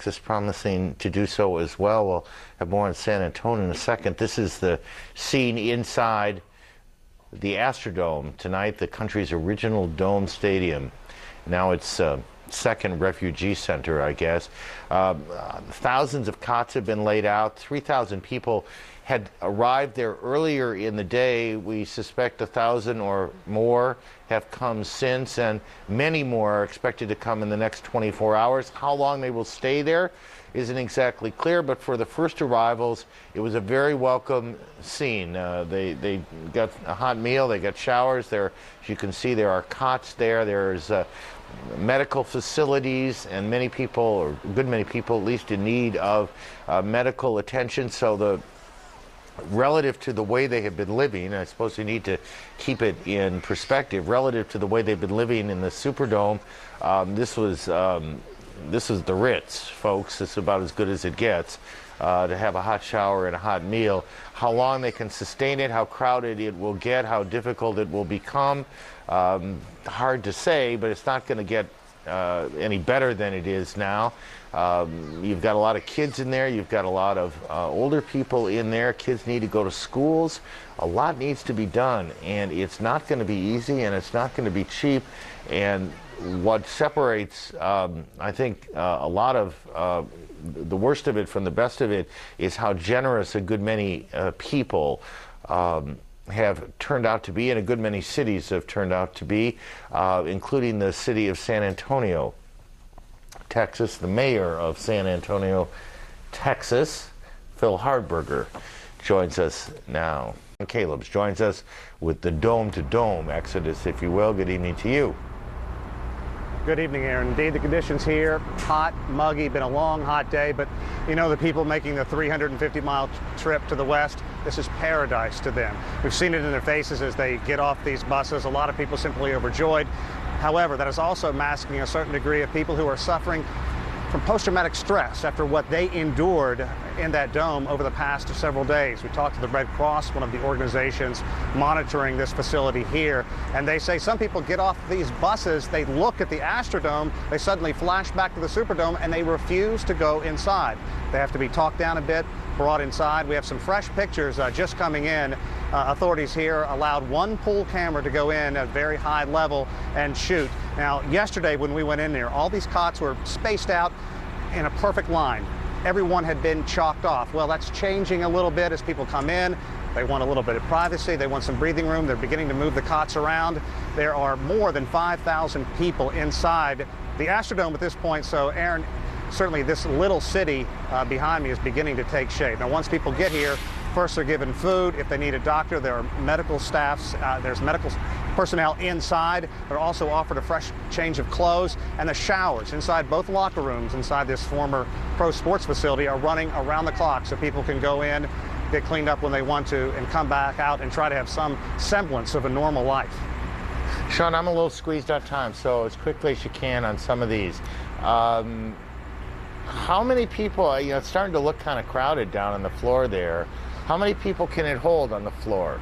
Texas promising to do so as well. We'll have more on San Antonio in a second. This is the scene inside the Astrodome tonight, the country's original dome stadium. Now it's second refugee center, I guess. Thousands of cots have been laid out. 3,000 people had arrived there earlier in the day. We suspect 1,000 or more have come since, and many more are expected to come in the next 24 hours. How long they will stay there isn't exactly clear, but for the first arrivals, it was a very welcome scene. They got a hot meal, they got showers. There, as you can see, there are cots there. There's medical facilities, and many people, or a good many people at least, in need of medical attention. So the relative to the way they have been living, I suppose you need to keep it in perspective, relative to the way they've been living in the Superdome, this was the Ritz, folks. This is about as good as it gets, to have a hot shower and a hot meal. How long they can sustain it, how crowded it will get, how difficult it will become, hard to say, but it's not going to get any better than it is now. You've got a lot of kids in there. You've got a lot of older people in there. Kids need to go to schools. A lot needs to be done, and it's not going to be easy, and it's not going to be cheap. And what separates, I think, a lot of the worst of it from the best of it is how generous a good many people have turned out to be, and a good many cities have turned out to be, including the city of San Antonio, Texas. The mayor of San Antonio, Texas, Phil Hardberger, joins us now. Caleb's joins us with the dome-to-dome exodus, if you will. Good evening to you. Good evening, Aaron. Indeed, the conditions here, hot, muggy, been a long, hot day, but you know, the people making the 350-mile trip to the west, this is paradise to them. We've seen it in their faces as they get off these buses. A lot of people simply overjoyed. However, that is also masking a certain degree of people who are suffering from post-traumatic stress after what they endured in that dome over the past several days. We talked to the Red Cross, one of the organizations monitoring this facility here, and they say some people get off these buses, they look at the Astrodome, they suddenly flash back to the Superdome, and they refuse to go inside. They have to be talked down a bit, brought inside. We have some fresh pictures just coming in. Authorities here allowed one pool camera to go in at a very high level and shoot. Now, yesterday when we went in there, all these cots were spaced out in a perfect line. Everyone had been chalked off. Well, that's changing a little bit as people come in. They want a little bit of privacy. They want some breathing room. They're beginning to move the cots around. There are more than 5,000 people inside the Astrodome at this point. So, Aaron, certainly this little city behind me is beginning to take shape. Now, once people get here, first they're given food. If they need a doctor, there are medical staffs. There's medical personnel inside. They're also offered a fresh change of clothes, and the showers inside both locker rooms inside this former pro sports facility are running around the clock, so people can go in, get cleaned up when they want to, and come back out and try to have some semblance of a normal life. Sean, I'm a little squeezed on time, so as quickly as you can on some of these. How many people, you know, it's starting to look kind of crowded down on the floor there. How many people can it hold on the floor?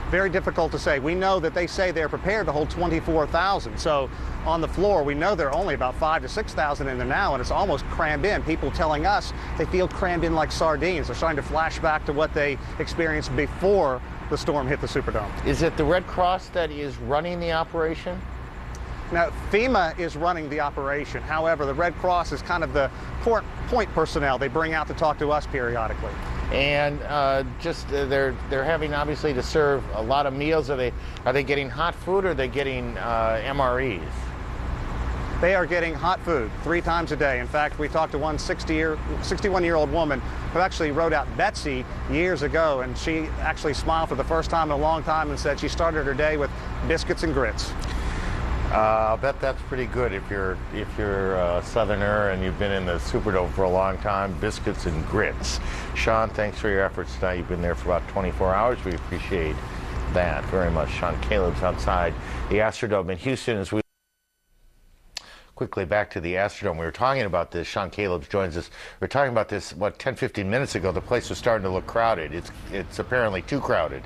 Very difficult to say. We know that they say they're prepared to hold 24,000. So on the floor, we know there are only about 5,000 to 6,000 in there now, and it's almost crammed in. People telling us they feel crammed in like sardines. They're starting to flash back to what they experienced before the storm hit the Superdome. Is it the Red Cross that is running the operation? Now, FEMA is running the operation. However, the Red Cross is kind of the point personnel they bring out to talk to us periodically. And they're having obviously to serve a lot of meals. Are they getting hot food, or are they getting MREs? They are getting hot food 3 times a day. In fact, we talked to one 61-year-old woman who actually wrote out Betsy years ago, and she actually smiled for the first time in a long time and said she started her day with biscuits and grits. I'll bet that's pretty good if you're a Southerner and you've been in the Superdome for a long time. Biscuits and grits. Sean, thanks for your efforts tonight. You've been there for about 24 hours. We appreciate that very much. Sean Caleb's outside the Astrodome in Houston as we quickly back to the Astrodome. We were talking about this. Sean Caleb's joins us. We were talking about this, 10, 15 minutes ago. The place was starting to look crowded. It's apparently too crowded.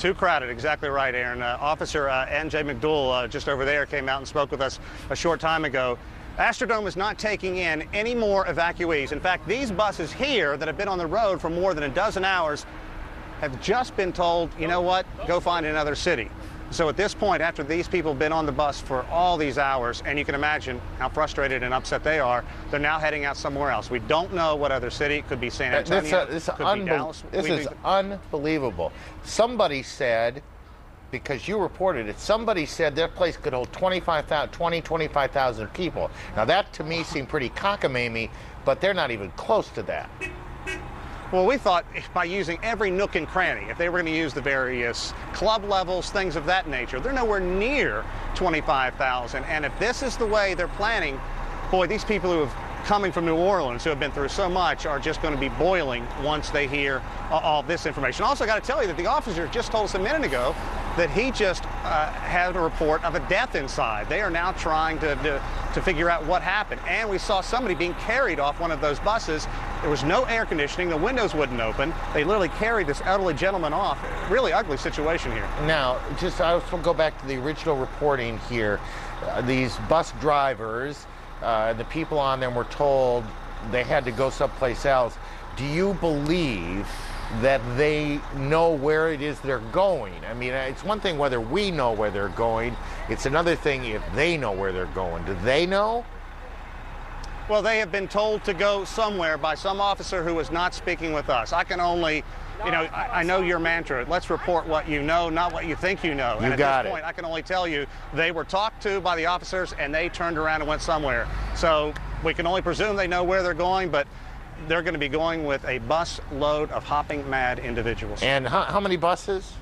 Too crowded, exactly right, Aaron. Officer N.J. McDougal, just over there, came out and spoke with us a short time ago. Astrodome is not taking in any more evacuees. In fact, these buses here that have been on the road for more than a dozen hours have just been told, you know what, go find another city. So at this point, after these people have been on the bus for all these hours, and you can imagine how frustrated and upset they are, they're now heading out somewhere else. We don't know what other city. It could be San Antonio, could be Dallas. This is unbelievable. Somebody said, because you reported it, somebody said their place could hold 25,000 people. Now that to me seemed pretty cockamamie, but they're not even close to that. Well, we thought by using every nook and cranny, if they were going to use the various club levels, things of that nature, they're nowhere near 25,000. And if this is the way they're planning, boy, these people who have coming from New Orleans, who have been through so much, are just going to be boiling once they hear all this information. Also, I got to tell you that the officer just told us a minute ago that he just had a report of a death inside. They are now trying to figure out what happened. And we saw somebody being carried off one of those buses. There was no air conditioning. The windows wouldn't open. They literally carried this elderly gentleman off. Really ugly situation here. Now, I will go back to the original reporting here. These bus drivers, the people on them were told they had to go someplace else. Do you believe that they know where it is they're going? I mean, it's one thing whether we know where they're going. It's another thing if they know where they're going. Do they know? Well, they have been told to go somewhere by some officer who is not speaking with us. I can only, I know your mantra. Let's report what you know, not what you think you know. And at this point, I can only tell you they were talked to by the officers and they turned around and went somewhere. So we can only presume they know where they're going, but they're going to be going with a bus load of hopping mad individuals. And how many buses?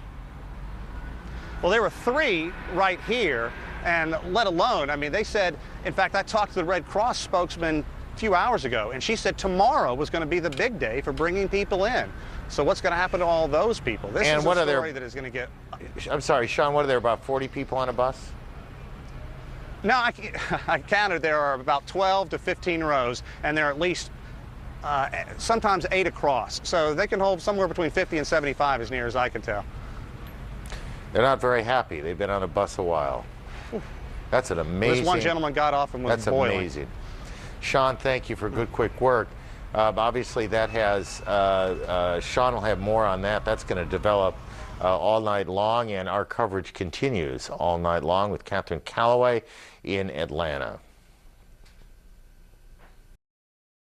Well, there were 3 right here, and let alone, I mean, they said, in fact, I talked to the Red Cross spokesman a few hours ago, and she said tomorrow was going to be the big day for bringing people in. So what's going to happen to all those people? This is a story that is going to get... I'm sorry, Sean, what are there, about 40 people on a bus? No, I counted there are about 12 to 15 rows, and there are at least sometimes 8 across. So they can hold somewhere between 50 and 75 as near as I can tell. They're not very happy. They've been on a bus a while. That's an amazing... This one gentleman got off and was boiling. That's amazing. Sean, thank you for good, quick work. Obviously, that has... Sean will have more on that. That's going to develop all night long, and our coverage continues all night long with Catherine Calloway in Atlanta.